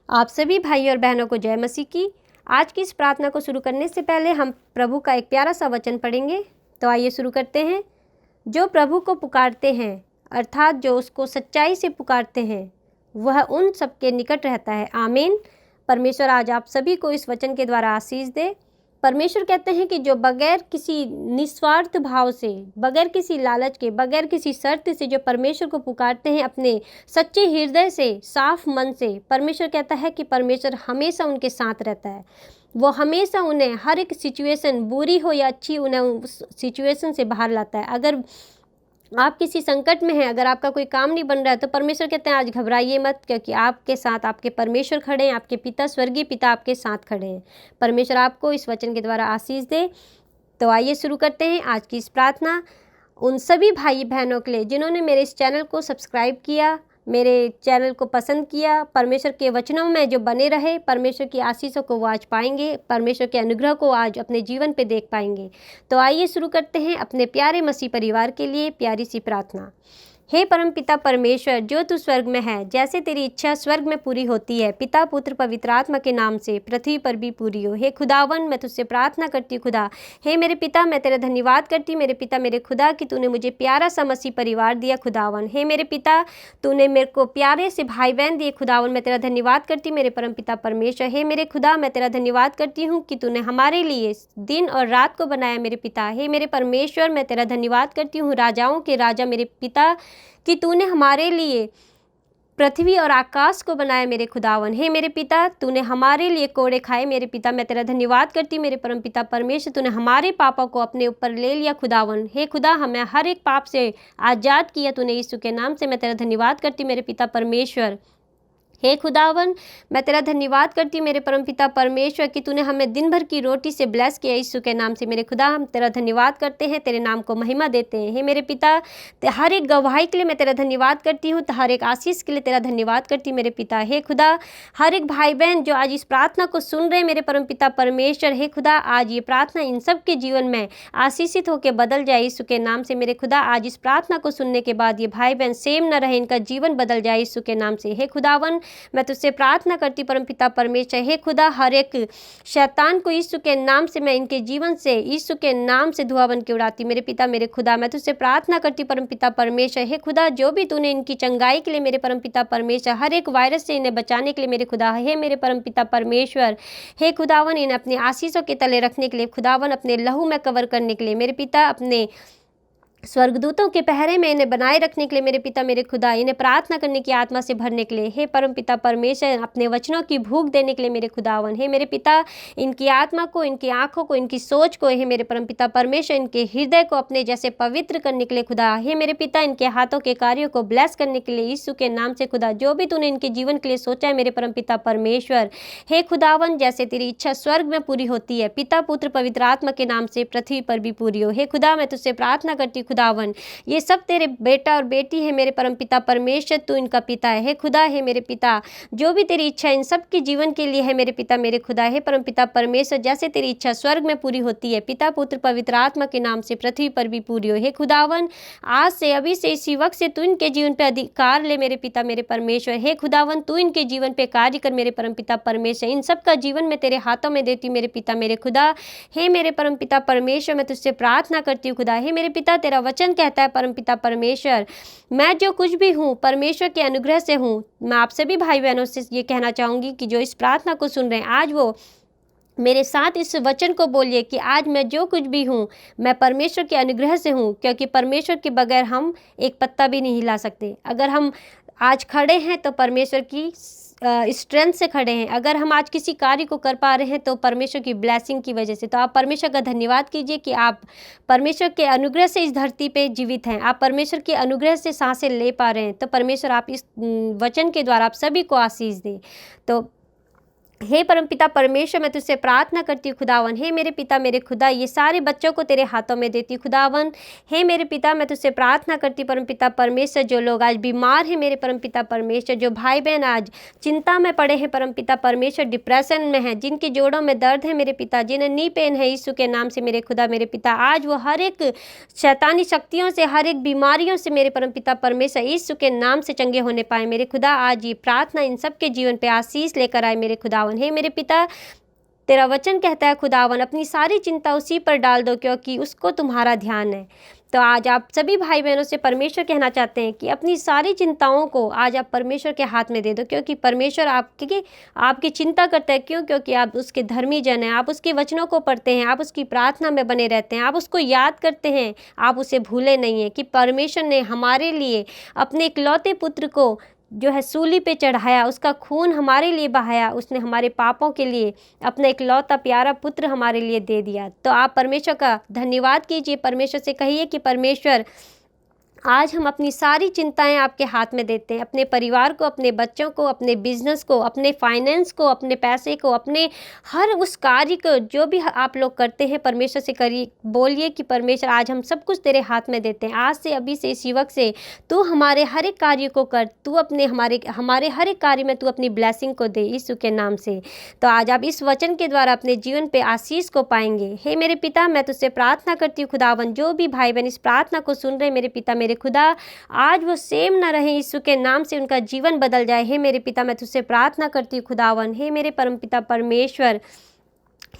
आप सभी भाई और बहनों को जय मसीह की। आज की इस प्रार्थना को शुरू करने से पहले हम प्रभु का एक प्यारा सा वचन पढ़ेंगे। तो आइए शुरू करते हैं। जो प्रभु को पुकारते हैं अर्थात जो उसको सच्चाई से पुकारते हैं वह उन सबके निकट रहता है। आमीन। परमेश्वर आज आप सभी को इस वचन के द्वारा आशीष दे। परमेश्वर कहते हैं कि जो बगैर किसी निस्वार्थ भाव से, बगैर किसी लालच के, बगैर किसी शर्त से जो परमेश्वर को पुकारते हैं अपने सच्चे हृदय से, साफ मन से, परमेश्वर कहता है कि परमेश्वर हमेशा उनके साथ रहता है। वो हमेशा उन्हें हर एक सिचुएशन, बुरी हो या अच्छी, उन्हें उस सिचुएशन से बाहर लाता है। अगर आप किसी संकट में हैं, अगर आपका कोई काम नहीं बन रहा है, तो परमेश्वर कहते हैं आज घबराइए मत, क्योंकि आपके साथ आपके परमेश्वर खड़े हैं। आपके पिता, स्वर्गीय पिता आपके साथ खड़े हैं। परमेश्वर आपको इस वचन के द्वारा आशीष दे। तो आइए शुरू करते हैं आज की इस प्रार्थना। उन सभी भाई बहनों के लिए जिन्होंने मेरे इस चैनल को सब्सक्राइब किया, मेरे चैनल को पसंद किया, परमेश्वर के वचनों में जो बने रहे, परमेश्वर की आशीषों को वो आज पाएंगे, परमेश्वर के अनुग्रह को आज अपने जीवन पे देख पाएंगे। तो आइए शुरू करते हैं अपने प्यारे मसीह परिवार के लिए प्यारी सी प्रार्थना। हे परमपिता परमेश्वर, जो तू स्वर्ग में है, जैसे तेरी इच्छा स्वर्ग में पूरी होती है, पिता पुत्र पवित्र आत्मा के नाम से पृथ्वी पर भी पूरी हो। हे खुदावन, मैं तुझसे प्रार्थना करती हूँ खुदा। हे मेरे पिता, मैं तेरा धन्यवाद करती हूँ मेरे पिता, मेरे खुदा, कि तूने मुझे प्यारा सा मसीह परिवार दिया खुदावन। हे मेरे पिता, तूने मेरे को प्यारे से भाई बहन दिए खुदावन। मैं तेरा धन्यवाद करती हूँ मेरे परमपिता परमेश्वर। हे मेरे खुदा, मैं तेरा धन्यवाद करती हूँ कि तूने हमारे लिए दिन और रात को बनाया मेरे पिता। हे मेरे परमेश्वर, मैं तेरा धन्यवाद करती हूँ राजाओं के राजा मेरे पिता, कि तूने हमारे लिए पृथ्वी और आकाश को बनाया मेरे खुदावन। हे मेरे पिता, तूने हमारे लिए कोड़े खाए मेरे पिता। मैं तेरा धन्यवाद करती मेरे परम पिता परमेश्वर, तूने हमारे पापों को अपने ऊपर ले लिया खुदावन। हे खुदा, हमें हर एक पाप से आज़ाद किया तूने यीशु के नाम से। मैं तेरा धन्यवाद करती मेरे पिता परमेश्वर। हे खुदावन, मैं तेरा धन्यवाद करती हूँ मेरे परमपिता परमेश्वर, कि तूने हमें दिन भर की रोटी से ब्लेस किया यीशु के नाम से। मेरे खुदा, हम तेरा धन्यवाद करते हैं, तेरे नाम को महिमा देते हैं। हे मेरे पिता, हर एक गवाही के लिए मैं तेरा धन्यवाद करती हूँ, हर एक आशीष के लिए तेरा धन्यवाद करती हूँ मेरे पिता। हे खुदा, हर एक भाई बहन जो आज इस प्रार्थना को सुन रहे हैं मेरे परमपिता परमेश्वर, हे खुदा, आज ये प्रार्थना इन सब के जीवन में आशीषित होकर बदल जाए यीशु के नाम से। मेरे खुदा, आज इस प्रार्थना को सुनने के बाद ये भाई बहन सेम न रहे, इनका जीवन बदल जाए यीशु के नाम से। हे खुदावन, मैं तुझसे प्रार्थना करती परमपिता परमेश्वर, हे खुदा, हर एक शैतान को यीशु के नाम से, मैं इनके जीवन से यीशु के नाम से धुआं बन के उड़ाती मेरे पिता मेरे खुदा। मैं तुझसे प्रार्थना करती परमपिता परमेश्वर, हे खुदा, जो भी तूने इनकी चंगाई के लिए मेरे परमपिता परमेश्वर, हर एक वायरस से इन्हें बचाने के लिए मेरे खुदा, हे मेरे परमपिता परमेश्वर, हे खुदावन, इन्हें अपनी आशीषों के तले रखने के लिए खुदावन, अपने लहू में कवर करने के लिए मेरे पिता, अपने स्वर्गदूतों के पहरे में इन्हें बनाए रखने के लिए मेरे पिता मेरे खुदा, इन्हें प्रार्थना करने की आत्मा से भरने के लिए हे परम पिता परमेश्वर, अपने वचनों की भूख देने के लिए मेरे खुदावन। हे मेरे पिता, इनकी आत्मा को, इनकी आंखों को, इनकी सोच को, हे मेरे परम पिता परमेश्वर, इनके हृदय को अपने जैसे पवित्र करने के लिए खुदा। हे मेरे पिता, इनके हाथों के कार्यों को ब्लेस करने के लिए यीशु के नाम से खुदा, जो भी तूने इनके जीवन के लिए सोचा है मेरे परम पिता परमेश्वर, हे खुदावन, जैसे तेरी इच्छा स्वर्ग में पूरी होती है, पिता पुत्र पवित्र आत्मा के नाम से पृथ्वी पर भी पूरी हो। हे खुदा, मैं तुझसे प्रार्थना करती खुदावन, ये सब तेरे बेटा और बेटी है मेरे परमपिता परमेश्वर, तू इनका पिता है। हे खुदा, हे मेरे पिता, जो भी तेरी इच्छा इन सब के जीवन के लिए है मेरे पिता मेरे खुदा, हे परमपिता परमेश्वर, जैसे तेरी इच्छा स्वर्ग में पूरी होती है, पिता पुत्र पवित्र आत्मा के नाम से पृथ्वी पर भी पूरी हो। हे खुदावन, आज से, अभी से, इसी वक्त से तू इनके जीवन पे अधिकार ले मेरे पिता मेरे परमेश्वर। हे खुदावन, तू इनके जीवन पे कार्य कर मेरे परमपिता परमेश्वर। इन सब का जीवन मैं तेरे हाथों में देती हूँ मेरे पिता मेरे खुदा। हे मेरे परमपिता परमेश्वर, मैं तुझसे प्रार्थना करती हूँ खुदा। हे मेरे पिता, तेरा वचन कहता है परमपिता परमेश्वर, मैं जो कुछ भी हूँ परमेश्वर के अनुग्रह से हूँ। मैं आप सभी भाई बहनों से ये कहना चाहूँगी कि जो इस प्रार्थना को सुन रहे हैं, आज वो मेरे साथ इस वचन को बोलिए कि आज मैं जो कुछ भी हूँ मैं परमेश्वर के अनुग्रह से हूँ, क्योंकि परमेश्वर के बगैर हम एक पत्ता भी नहीं हिला सकते। अगर हम आज खड़े हैं तो परमेश्वर की स्ट्रेंथ से खड़े हैं। अगर हम आज किसी कार्य को कर पा रहे हैं तो परमेश्वर की ब्लेसिंग की वजह से। तो आप परमेश्वर का धन्यवाद कीजिए कि आप परमेश्वर के अनुग्रह से इस धरती पे जीवित हैं, आप परमेश्वर के अनुग्रह से सांसें ले पा रहे हैं। तो परमेश्वर आप इस वचन के द्वारा आप सभी को आशीष दें। तो हे परमपिता परमेश्वर, मैं तुझसे प्रार्थना करती हूँ खुदावन, हे मेरे पिता मेरे खुदा, ये सारे बच्चों को तेरे हाथों में देती हूँ खुदावन। हे मेरे पिता, मैं तुझसे प्रार्थना करती हूँ परमपिता परमेश्वर, जो लोग आज बीमार हैं मेरे परमपिता परमेश्वर, जो भाई बहन आज चिंता में पड़े हैं परमपिता परमेश्वर, डिप्रेशन में हैं, जिनके जोड़ों में दर्द है मेरे पिता, जिन्हें नी पेन है, यीशु के नाम से मेरे खुदा मेरे पिता, आज वो हर एक शैतानी शक्तियों से, हर एक बीमारियों से मेरे परमपिता परमेश्वर यीशु के नाम से चंगे होने पाए मेरे खुदा। आज ये प्रार्थना इन सबके जीवन पे आशीष लेकर आए मेरे खुदावन। हे मेरे पिता, तेरा वचन कहता है खुदावन, अपनी सारी चिंता उसी पर डाल दो क्योंकि उसको तुम्हारा ध्यान है। तो आज आप सभी भाई बहनों से परमेश्वर कहना चाहते हैं कि अपनी सारी चिंताओं को आज आप परमेश्वर के हाथ में दे दो, क्योंकि परमेश्वर आपकी चिंता करता है। क्यों? क्योंकि आप उसके धर्मी जन हैं, आप उसके वचनों को पढ़ते हैं, आप उसकी प्रार्थना में बने रहते हैं, आप उसको याद करते हैं, आप उसे भूले नहीं हैं कि परमेश्वर ने हमारे लिए अपने इकलौते पुत्र को जो है सूली पे चढ़ाया, उसका खून हमारे लिए बहाया, उसने हमारे पापों के लिए अपना इकलौता प्यारा पुत्र हमारे लिए दे दिया। तो आप परमेश्वर का धन्यवाद कीजिए, परमेश्वर से कहिए कि परमेश्वर, आज हम अपनी सारी चिंताएं आपके हाथ में देते हैं, अपने परिवार को, अपने बच्चों को, अपने बिजनेस को, अपने फाइनेंस को, अपने पैसे को, अपने हर उस कार्य को जो भी आप लोग करते हैं, परमेश्वर से करिए, बोलिए कि परमेश्वर आज हम सब कुछ तेरे हाथ में देते हैं। आज से, अभी से, इस युवक से तू हमारे हर एक कार्य को कर, तू अपने हमारे हर एक कार्य में तू अपनी ब्लेसिंग को दे यीशु के नाम से। तो आज आप इस वचन के द्वारा अपने जीवन पे आशीष को पाएंगे। हे मेरे पिता, मैं तुझसे प्रार्थना करती हूँ खुदावन, जो भी भाई बहन इस प्रार्थना को सुन रहे मेरे पिता मेरे खुदा, आज वो सेम ना रहे, यीशु के नाम से उनका जीवन बदल जाए। हे मेरे पिता, मैं तुझसे प्रार्थना करती हूँ खुदावन, हे मेरे परमपिता परमेश्वर,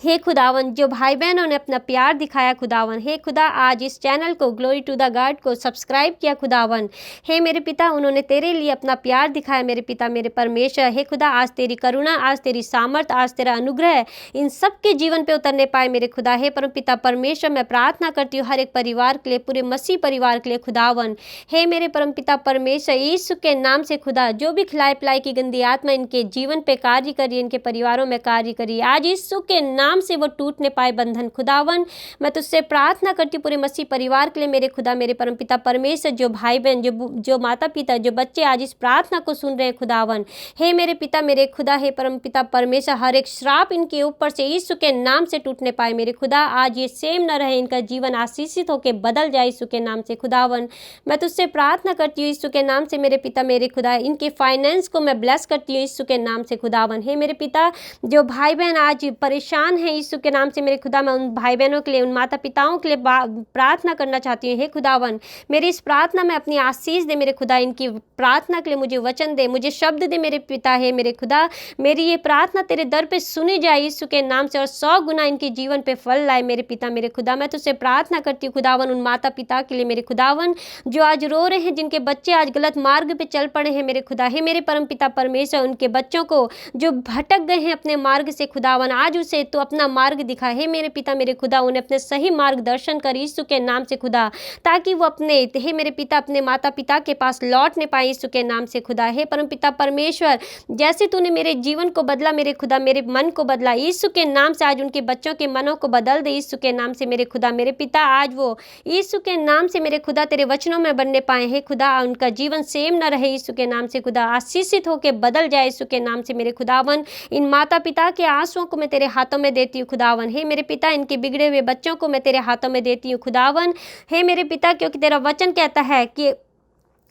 हे खुदावन, जो भाई बहनों ने अपना प्यार दिखाया खुदावन, हे खुदा, आज इस चैनल को ग्लोरी टू द गॉड को सब्सक्राइब किया खुदावन, हे मेरे पिता, उन्होंने तेरे लिए अपना प्यार दिखाया मेरे पिता मेरे परमेश्वर। हे खुदा, आज तेरी करुणा, आज तेरी सामर्थ, आज तेरा अनुग्रह इन सब के जीवन पे उतरने पाए मेरे खुदा। हे परमपिता परमेश्वर, मैं प्रार्थना करती हूँ हर एक परिवार के लिए, पूरे मसीह परिवार के लिए खुदावन। हे मेरे परमपिता परमेश्वर, यीशु के नाम से खुदा, जो भी खिलाई पिलाई की गंदी आत्मा इनके जीवन पे कार्य करिए, इनके परिवारों में कार्य करिए, आज यीशु के नाम से वो टूटने पाए बंधन खुदावन। मैं तुझसे प्रार्थना करती हूँ पूरे मसीह परिवार के लिए मेरे खुदा मेरे परमपिता परमेश्वर, जो भाई बहन, जो माता पिता, जो बच्चे आज इस प्रार्थना को सुन रहे हैं खुदावन, हे मेरे पिता मेरे खुदा, हे परमपिता परमेश्वर, हर एक श्राप इनके ऊपर से यीशु के नाम से टूटने पाए मेरे खुदा। आज ये सेम न रहे, इनका जीवन आशीषित होकर बदल जाए यीशु के नाम से खुदावन। मैं तुझसे प्रार्थना करती हूँ यीशु के नाम से मेरे पिता मेरे खुदा, इनके फाइनेंस को मैं ब्लेस करती हूँ यीशु के नाम से खुदावन। हे मेरे पिता, जो भाई बहन आज परेशान हैं यीशु के नाम से मेरे खुदा, मैं उन भाई बहनों के लिए, उन माता पिताओं के लिए प्रार्थना करना चाहती हूँ। हे खुदावन, मेरी इस प्रार्थना में अपनी आशीष दे मेरे खुदा, इनकी प्रार्थना के लिए मुझे वचन दे, मुझे शब्द दे मेरे पिता। है मेरे खुदा, मेरी ये प्रार्थना तेरे दर पे सुनी जाए यीशु के नाम से, और 100 गुना इनके जीवन पे फल लाए मेरे पिता मेरे खुदा। मैं तुझसे प्रार्थना करती हूँ खुदावन उन माता पिता के लिए मेरे खुदावन, जो आज रो रहे हैं, जिनके बच्चे आज गलत मार्ग पे चल पड़े हैं मेरे खुदा। हे मेरे परम पिता परमेश्वर, उनके बच्चों को जो भटक गए हैं अपने मार्ग से खुदावन, आज उसे तो अपना मार्ग दिखा। हे मेरे पिता मेरे खुदा, उन्हें अपने सही मार्गदर्शन कर यीशु के नाम से खुदा, ताकि वो अपने हे मेरे पिता अपने माता पिता के पास लौटने पाए यीशु के नाम से खुदा। हे परम पिता परमेश्वर, जैसे तूने मेरे जीवन को बदला मेरे खुदा, मेरे मन को बदला यीशु के नाम से, आज उनके बच्चों के मनों को बदल दे यीशु के नाम से मेरे खुदा मेरे पिता। आज वो यीशु के नाम से मेरे खुदा तेरे वचनों में बनने पाए। हे खुदा, उनका जीवन सेम न रहे यीशु के नाम से खुदा, आशीषित होकर बदल जाए यीशु के नाम से मेरे खुदावन। इन माता पिता के आंसुओं को मैं तेरे हाथों में देती हूँ खुदावन। हे मेरे पिता, इनके बिगड़े हुए बच्चों को मैं तेरे हाथों में देती हूँ खुदावन। हे मेरे पिता, क्योंकि तेरा वचन कहता है कि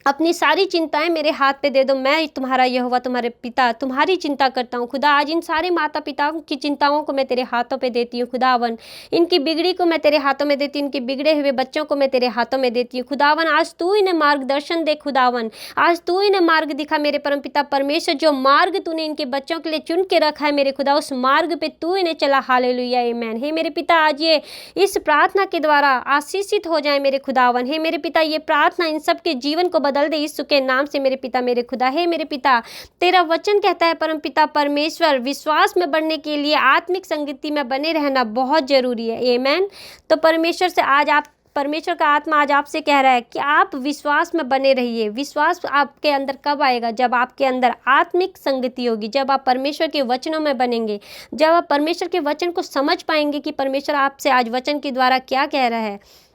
अपनी सारी चिंताएं मेरे हाथ पे दे दो, मैं तुम्हारा यहोवा तुम्हारे पिता तुम्हारी चिंता करता हूँ खुदा। आज इन सारे माता पिताओं की चिंताओं को मैं तेरे हाथों पे देती हूँ खुदावन। इनकी बिगड़ी को मैं तेरे हाथों में देती हूँ, इनके बिगड़े हुए बच्चों को मैं तेरे हाथों में देती हूँ खुदावन। आज तू इन्हें मार्गदर्शन दे खुदावन, आज तू इन्हें मार्ग दिखा मेरे परम पिता परमेश्वर। जो मार्ग तूने इनके बच्चों के लिए चुन के रखा है मेरे खुदा, उस मार्ग पे तू इन्हें चला। हालेलुया आमीन। हे मेरे पिता, आज ये इस प्रार्थना के द्वारा आशीषित हो जाए मेरे खुदावन। हे मेरे पिता, ये प्रार्थना इन सबके जीवन को बदल दे यीशु के नाम से मेरे पिता मेरे खुदा। हे मेरे पिता, तेरा वचन कहता है परम पिता परमेश्वर, विश्वास में बढ़ने के लिए आत्मिक संगति में बने रहना बहुत जरूरी है। आमीन। तो परमेश्वर से आज आप, परमेश्वर का आत्मा आज आपसे कह रहा है कि आप विश्वास में बने रहिए। विश्वास आपके अंदर कब आएगा? जब आपके अंदर आत्मिक संगति होगी, जब आप परमेश्वर के वचनों में बनेंगे, जब आप परमेश्वर के वचन को समझ पाएंगे कि परमेश्वर आपसे आज वचन के द्वारा क्या कह रहा है।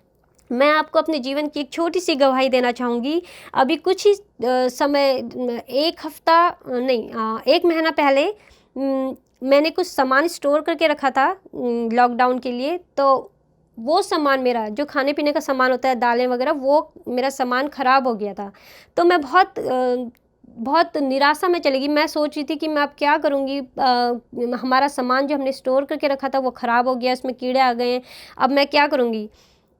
मैं आपको अपने जीवन की एक छोटी सी गवाही देना चाहूँगी। अभी कुछ ही समय, एक हफ्ता नहीं, 1 महीना पहले मैंने कुछ सामान स्टोर करके रखा था लॉकडाउन के लिए, तो वो सामान मेरा जो खाने पीने का सामान होता है, दालें वगैरह, वो मेरा सामान ख़राब हो गया था। तो मैं बहुत निराशा में चली गई। मैं सोच रही थी कि मैं अब क्या करूँगी, हमारा सामान जो हमने स्टोर करके रखा था वो ख़राब हो गया, उसमें कीड़े आ गए हैं, अब मैं क्या करूँगी।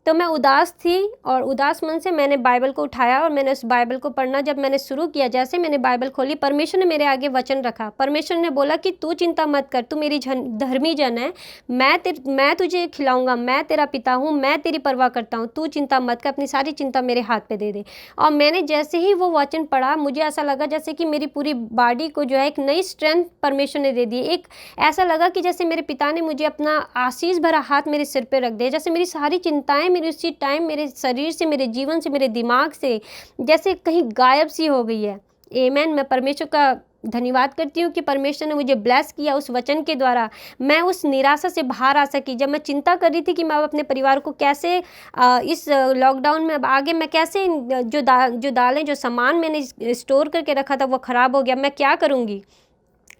तो मैं उदास थी और उदास मन से मैंने बाइबल को उठाया और मैंने उस बाइबल को पढ़ना जब मैंने शुरू किया, जैसे मैंने बाइबल खोली, परमेश्वर ने मेरे आगे वचन रखा। परमेश्वर ने बोला कि तू चिंता मत कर, तू मेरी धर्मी जन है, मैं तुझे खिलाऊंगा, मैं तेरा पिता हूँ, मैं तेरी परवाह करता हूँ, तू चिंता मत कर, अपनी सारी चिंता मेरे हाथ पे दे दे। और मैंने जैसे ही वो वचन पढ़ा, मुझे ऐसा लगा जैसे कि मेरी पूरी बॉडी को जो है एक नई स्ट्रेंथ परमेश्वर ने दे दी। एक ऐसा लगा कि जैसे मेरे पिता ने मुझे अपना आशीष भरा हाथ मेरे सिर पे रख दिया, जैसे मेरी सारी चिंताएं मेरी उसी टाइम मेरे शरीर से, मेरे जीवन से, मेरे दिमाग से जैसे कहीं गायब सी हो गई है। आमेन। मैं परमेश्वर का धन्यवाद करती हूँ कि परमेश्वर ने मुझे ब्लेस किया उस वचन के द्वारा। मैं उस निराशा से बाहर आ सकी। जब मैं चिंता कर रही थी कि मैं अपने परिवार को कैसे इस लॉकडाउन में अब आगे मैं कैसे जो दालें, जो सामान मैंने स्टोर करके रखा था वो ख़राब हो गया, मैं क्या करूँगी।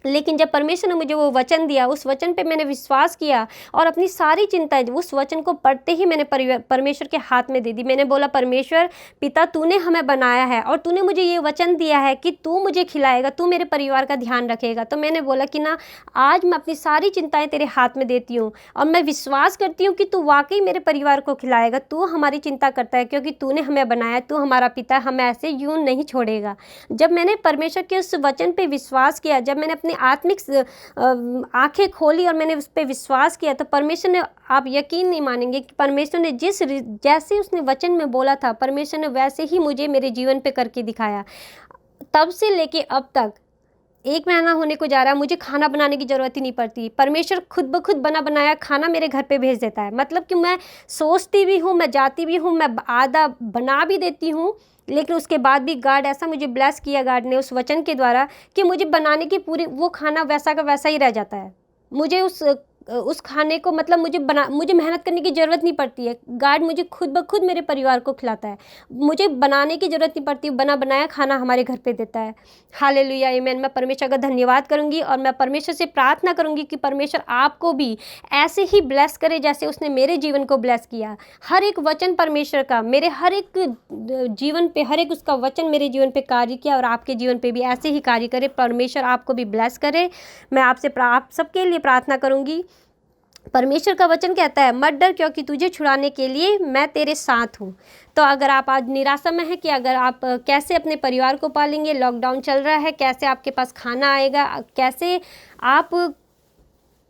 लेकिन जब परमेश्वर ने मुझे वो वचन दिया, उस वचन पे मैंने विश्वास किया और अपनी सारी चिंता उस वचन को पढ़ते ही मैंने परमेश्वर के हाथ में दे दी। मैंने बोला, परमेश्वर पिता, तूने हमें बनाया है और तूने मुझे ये वचन दिया है कि तू मुझे खिलाएगा, तू मेरे परिवार का ध्यान रखेगा। तो मैंने बोला कि ना, आज मैं अपनी सारी चिंताएं तेरे हाथ में देती हूँ और मैं विश्वास करती हूँ कि तू वाकई मेरे परिवार को खिलाएगा, तू हमारी चिंता करता है, क्योंकि तूने हमें बनाया, तू हमारा पिता, हमें ऐसे यूं नहीं छोड़ेगा। जब मैंने परमेश्वर के उस वचन पे विश्वास किया, जब मैंने अपनी आत्मिक आंखें खोली और मैंने उस पर विश्वास किया, तो परमेश्वर ने, आप यकीन नहीं मानेंगे कि परमेश्वर ने जैसे उसने वचन में बोला था, परमेश्वर ने वैसे ही मुझे मेरे जीवन पे करके दिखाया। तब से लेके अब तक 1 महीना होने को जा रहा है, मुझे खाना बनाने की ज़रूरत ही नहीं पड़ती। परमेश्वर खुद ब खुद बना बनाया खाना मेरे घर पे भेज देता है। मतलब कि मैं सोचती भी हूँ, मैं जाती भी हूँ, मैं आधा बना भी देती हूँ, लेकिन उसके बाद भी गॉड ऐसा मुझे ब्लेस किया, गॉड ने उस वचन के द्वारा, कि मुझे बनाने की पूरी वो खाना वैसा का वैसा ही रह जाता है। मुझे उस खाने को, मतलब मुझे मेहनत करने की ज़रूरत नहीं पड़ती है। गॉड मुझे खुद ब खुद मेरे परिवार को खिलाता है, मुझे बनाने की ज़रूरत नहीं पड़ती, बना बनाया खाना हमारे घर पे देता है। हालेलुया, आमीन। मैं परमेश्वर का धन्यवाद करूँगी और मैं परमेश्वर से प्रार्थना करूँगी कि परमेश्वर आपको भी ऐसे ही ब्लेस करे जैसे उसने मेरे जीवन को ब्लेस किया। हर एक वचन परमेश्वर का मेरे हर एक जीवन पे, हर एक उसका वचन मेरे जीवन पे कार्य किया और आपके जीवन पे भी ऐसे ही कार्य करे। परमेश्वर आपको भी ब्लेस करे। मैं आपसे आप सबके लिए प्रार्थना करूँगी। परमेश्वर का वचन कहता है, मत डर, क्योंकि तुझे छुड़ाने के लिए मैं तेरे साथ हूँ। तो अगर आप आज निराशा में हैं कि अगर आप कैसे अपने परिवार को पालेंगे, लॉकडाउन चल रहा है, कैसे आपके पास खाना आएगा, कैसे आप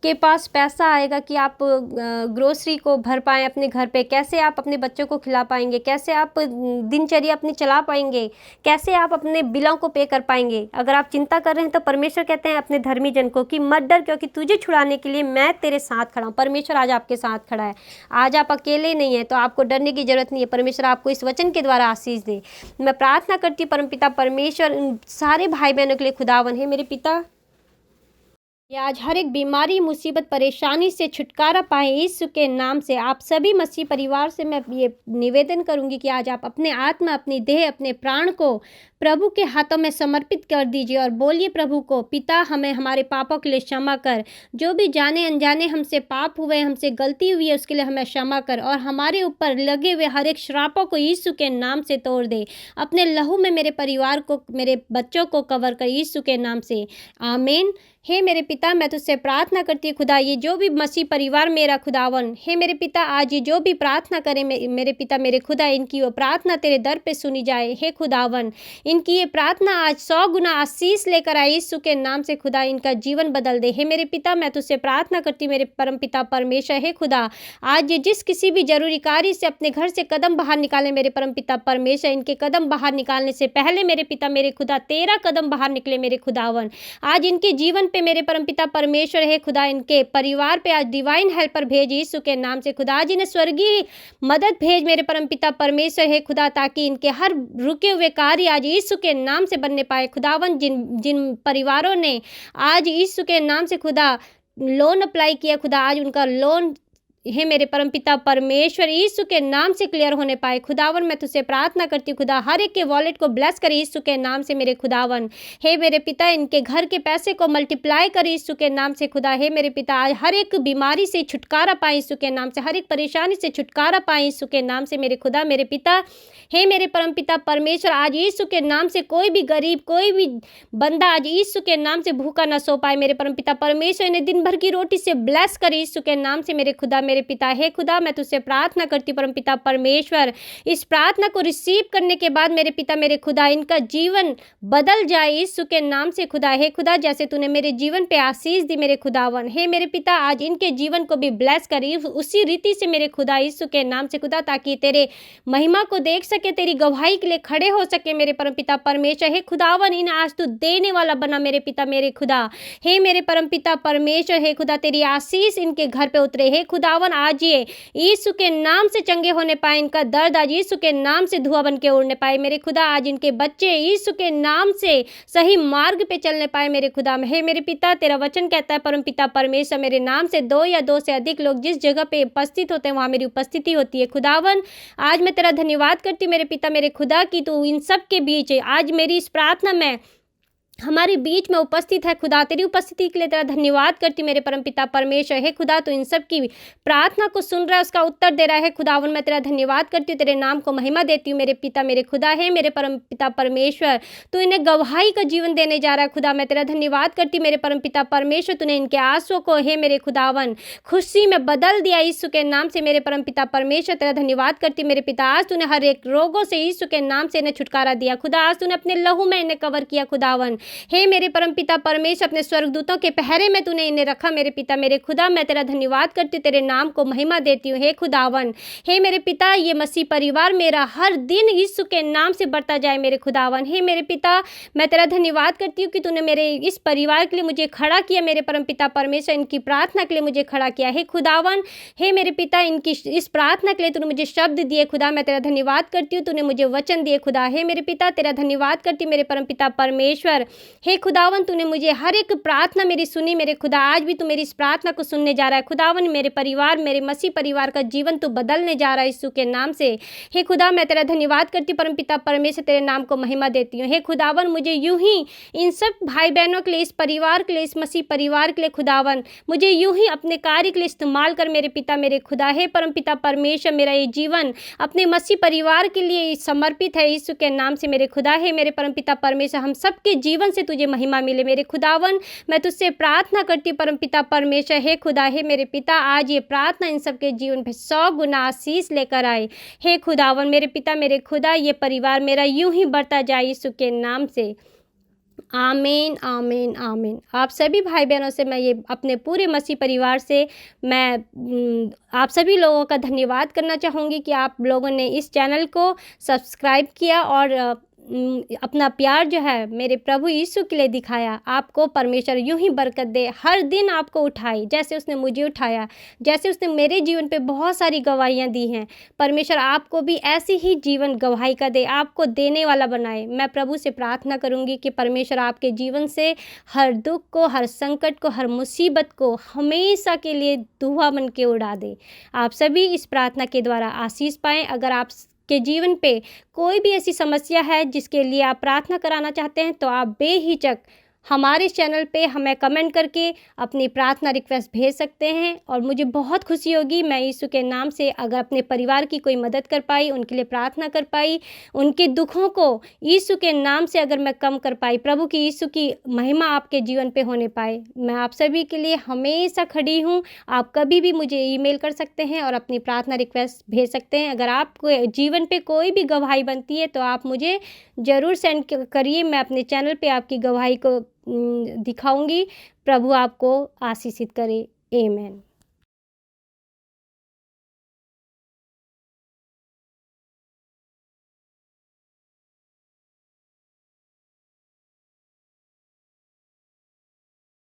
के पास पैसा आएगा कि आप ग्रोसरी को भर पाएँ अपने घर पे, कैसे आप अपने बच्चों को खिला पाएंगे, कैसे आप दिनचर्या अपनी चला पाएंगे, कैसे आप अपने बिलों को पे कर पाएंगे। अगर आप चिंता कर रहे हैं तो परमेश्वर कहते हैं अपने धर्मी जन को कि मत डर, क्योंकि तुझे छुड़ाने के लिए मैं तेरे साथ खड़ा हूँ। परमेश्वर आज आपके साथ खड़ा है। आज आप अकेले नहीं हैं, तो आपको डरने की ज़रूरत नहीं है। परमेश्वर आपको इस वचन के द्वारा आशीष दे। मैं प्रार्थना करती हूँ परमपिता परमेश्वर उन सारे भाई बहनों के लिए खुदावन है। मेरे पिता, ये आज हर एक बीमारी, मुसीबत, परेशानी से छुटकारा पाए यीशु के नाम से। आप सभी मसीह परिवार से मैं ये निवेदन करूंगी कि आज आप अपने आत्मा, अपनी देह, अपने प्राण को प्रभु के हाथों में समर्पित कर दीजिए और बोलिए प्रभु को, पिता हमें हमारे पापों के लिए क्षमा कर, जो भी जाने अनजाने हमसे पाप हुए, हमसे गलती हुई है, उसके लिए हमें क्षमा कर और हमारे ऊपर लगे हुए हर एक श्रापों को यीशु के नाम से तोड़ दे। अपने लहू में मेरे परिवार को, मेरे बच्चों को कवर कर यीशु के नाम से, आमीन। हे मेरे पिता, मैं तुझसे प्रार्थना करती हूँ खुदा, ये जो भी मसीह परिवार मेरा खुदावन, हे मेरे पिता, आज ये जो भी प्रार्थना करे मेरे पिता, मेरे खुदा, इनकी वो प्रार्थना तेरे दर पे सुनी जाए। हे खुदावन, इनकी ये प्रार्थना आज 100 गुना आशीष लेकर आए यीशु के नाम से। खुदा, इनका जीवन बदल दे। हे मेरे पिता, मैं तुझसे प्रार्थना करती हूँ मेरे परम पिता परमेश्वर, हे खुदा, आज ये जिस किसी भी जरूरी कार्य से अपने घर से कदम बाहर निकाले मेरे परम पिता परमेश्वर, इनके कदम बाहर निकालने से पहले मेरे पिता, मेरे खुदा, तेरा कदम बाहर निकले मेरे खुदावन। आज इनके जीवन पे मेरे परमपिता परमेश्वर है खुदा, इनके परिवार पे आज डिवाइन हेल्पर भेज यीशु के नाम से। खुदा, आज इन्हें स्वर्गीय मदद भेज मेरे परमपिता परमेश्वर है खुदा, ताकि इनके हर रुके हुए कार्य आज यीशु के नाम से बनने पाए। खुदावन, जिन परिवारों ने आज यीशु के नाम से खुदा लोन अप्लाई किया, खुदा आज उनका लोन हे मेरे परमपिता परमेश्वर यीशु के नाम से क्लियर होने पाए। खुदावन मैं तुझसे प्रार्थना करती हूँ खुदा, हर एक के वॉलेट को ब्लेस कर यीशु के नाम से मेरे खुदावन। हे मेरे पिता इनके घर के पैसे को मल्टीप्लाई कर यीशु के नाम से खुदा। हे मेरे पिता आज हर एक बीमारी से छुटकारा पाए यीशु के नाम से, हर एक परेशानी से छुटकारा पाए यीशु के नाम से मेरे खुदा मेरे पिता। हे मेरे परमपिता परमेश्वर आज यीशु के नाम से कोई भी गरीब कोई भी बंदा आज यीशु के नाम से भूखा न सो पाए। मेरे परमपिता परमेश्वर इन्हें दिन भर की रोटी से ब्लेस कर यीशु के नाम से मेरे खुदा मेरे पिता। हे खुदा मैं तुझसे प्रार्थना करती हूँ परमपिता परमेश्वर, इस प्रार्थना को रिसीव करने के बाद मेरे पिता मेरे खुदा इनका जीवन बदल जाए यीशु के नाम से खुदा। हे खुदा जैसे तूने मेरे जीवन पे आशीष दी मेरे खुदावन, हे मेरे पिता आज इनके जीवन को भी ब्लेस करी उसी रीति से मेरे खुदा यीशु के नाम से खुदा, ताकि तेरे महिमा को देख सके, तेरी गवाही के लिए खड़े हो सके मेरे परमपिता परमेश्वर। हे खुदावन इन आज तू देने वाला बना मेरे पिता मेरे खुदा। हे मेरे परमपिता परमेश्वर हे खुदा तेरी आशीष इनके घर पे उतरे। हे खुदावन आज ये यीशु के नाम से चंगे होने पाए, इनका दर्द आज यीशु के नाम से धुआं बन के उड़ने पाए मेरे खुदा। आज इनके बच्चे यीशु के नाम से सही मार्ग पे चलने पाए मेरे खुदा। हे मेरे पिता तेरा वचन कहता है परमपिता परमेश्वर मेरे नाम से दो या दो से अधिक लोग जिस जगह पे उपस्थित होते हैं वहाँ मेरी उपस्थिति होती है। खुदावन आज मैं तेरा धन्यवाद करती हूँ मेरे पिता मेरे खुदा कि तू इन सब के बीच आज मेरी इस प्रार्थना में हमारे बीच में उपस्थित है खुदा। तेरी उपस्थिति के लिए तेरा धन्यवाद करती हूँ मेरे परमपिता परमेश्वर। हे खुदा तू इन सब की प्रार्थना को सुन रहा है, उसका उत्तर दे रहा है खुदावन। मैं तेरा धन्यवाद करती हूँ, तेरे नाम को महिमा देती हूँ मेरे पिता मेरे खुदा। है मेरे परमपिता परमेश्वर तू इन्हें गवाही का जीवन देने जा रहा है खुदा। मैं तेरा धन्यवाद करती हूँ मेरे परमपिता परमेश्वर, तूने इनके आंसुओं को हे मेरे खुदावन खुशी में बदल दिया यीशु के नाम से मेरे परमपिता परमेश्वर। तेरा धन्यवाद करती हूँ मेरे पिता, आज तूने हर एक रोगों से यीशु के नाम से इन्हें छुटकारा दिया खुदा। आज तूने अपने लहू में इन्हें कवर किया खुदावन। हे मेरे परमपिता परमेश्वर अपने स्वर्गदूतों के पहरे में तूने इन्हें रखा मेरे पिता मेरे खुदा। मैं तेरा धन्यवाद करती हूँ, तेरे नाम को महिमा देती हूँ हे खुदावन। हे मेरे पिता ये मसीह परिवार मेरा हर दिन यीशु के नाम से बढ़ता जाए मेरे खुदावन। हे मेरे पिता मैं तेरा धन्यवाद करती हूँ कि तूने मेरे इस परिवार के लिए मुझे खड़ा किया मेरे परमपिता परमेश्वर, इनकी प्रार्थना के लिए मुझे खड़ा किया हे खुदावन। हे मेरे पिता इनकी इस प्रार्थना के लिए तूने मुझे शब्द दिए खुदा। मैं तेरा धन्यवाद करती हूँ, तूने मुझे वचन दिए खुदा। हे मेरे पिता तेरा धन्यवाद करती हूँ मेरे परमपिता परमेश्वर। हे खुदावन तूने मुझे हर एक प्रार्थना मेरी सुनी मेरे खुदा। आज भी तू मेरी इस प्रार्थना को सुनने जा रहा है खुदावन। मेरे परिवार मेरे मसीह परिवार का जीवन तू बदलने जा रहा है यीशु के नाम से। हे खुदा मैं तेरा धन्यवाद करती हूँ परमपिता परमेश्वर, तेरे नाम को महिमा देती हूँ। हे खुदावन मुझे यूं ही इन सब भाई बहनों के लिए, इस परिवार के लिए, इस मसीह परिवार के लिए खुदावन मुझे यूं ही अपने कार्य के लिए इस्तेमाल कर मेरे पिता मेरे खुदा। हे परमपिता परमेश्वर मेरा ये जीवन अपने मसीह परिवार के लिए समर्पित है यीशु के नाम से मेरे खुदा। हे मेरे परमपिता परमेश्वर हम सबके जीवन से तुझे महिमा मिले मेरे खुदावन। मैं तुझसे प्रार्थना करती हूँ परमपिता परमेश्वर। हे खुदा हे मेरे पिता आज ये प्रार्थना इन सबके जीवन पे 100 गुना आशीष लेकर आए हे खुदावन। मेरे पिता मेरे खुदा ये परिवार मेरा यूं ही बढ़ता जाए यीशु के नाम से। आमीन आमीन आमीन। आप सभी भाई बहनों से मैं ये अपने पूरे मसीह परिवार से मैं आप सभी लोगों का धन्यवाद करना चाहूँगी कि आप लोगों ने इस चैनल को सब्सक्राइब किया और अपना प्यार जो है मेरे प्रभु यीशु के लिए दिखाया। आपको परमेश्वर यूं ही बरकत दे, हर दिन आपको उठाए जैसे उसने मुझे उठाया, जैसे उसने मेरे जीवन पे बहुत सारी गवाहियाँ दी हैं। परमेश्वर आपको भी ऐसी ही जीवन गवाही का दे, आपको देने वाला बनाए। मैं प्रभु से प्रार्थना करूँगी कि परमेश्वर आपके जीवन से हर दुख को, हर संकट को, हर मुसीबत को हमेशा के लिए धुआं बन के उड़ा दे। आप सभी इस प्रार्थना के द्वारा आशीष पाएँ। अगर आप के जीवन पे कोई भी ऐसी समस्या है जिसके लिए आप प्रार्थना कराना चाहते हैं तो आप बेहिचक हमारे चैनल पे हमें कमेंट करके अपनी प्रार्थना रिक्वेस्ट भेज सकते हैं और मुझे बहुत खुशी होगी। मैं यीशु के नाम से अगर अपने परिवार की कोई मदद कर पाई, उनके लिए प्रार्थना कर पाई, उनके दुखों को यीशु के नाम से अगर मैं कम कर पाई, प्रभु की यीशु की महिमा आपके जीवन पे होने पाए। मैं आप सभी के लिए हमेशा खड़ी हूँ। आप कभी भी मुझे ईमेल कर सकते हैं और अपनी प्रार्थना रिक्वेस्ट भेज सकते हैं। अगर आपको जीवन पे कोई भी गवाही बनती है तो आप मुझे ज़रूर सेंड करिए। मैं अपने चैनल पे आपकी गवाही को दिखाऊंगी। प्रभु आपको आशीषित करे। आमीन।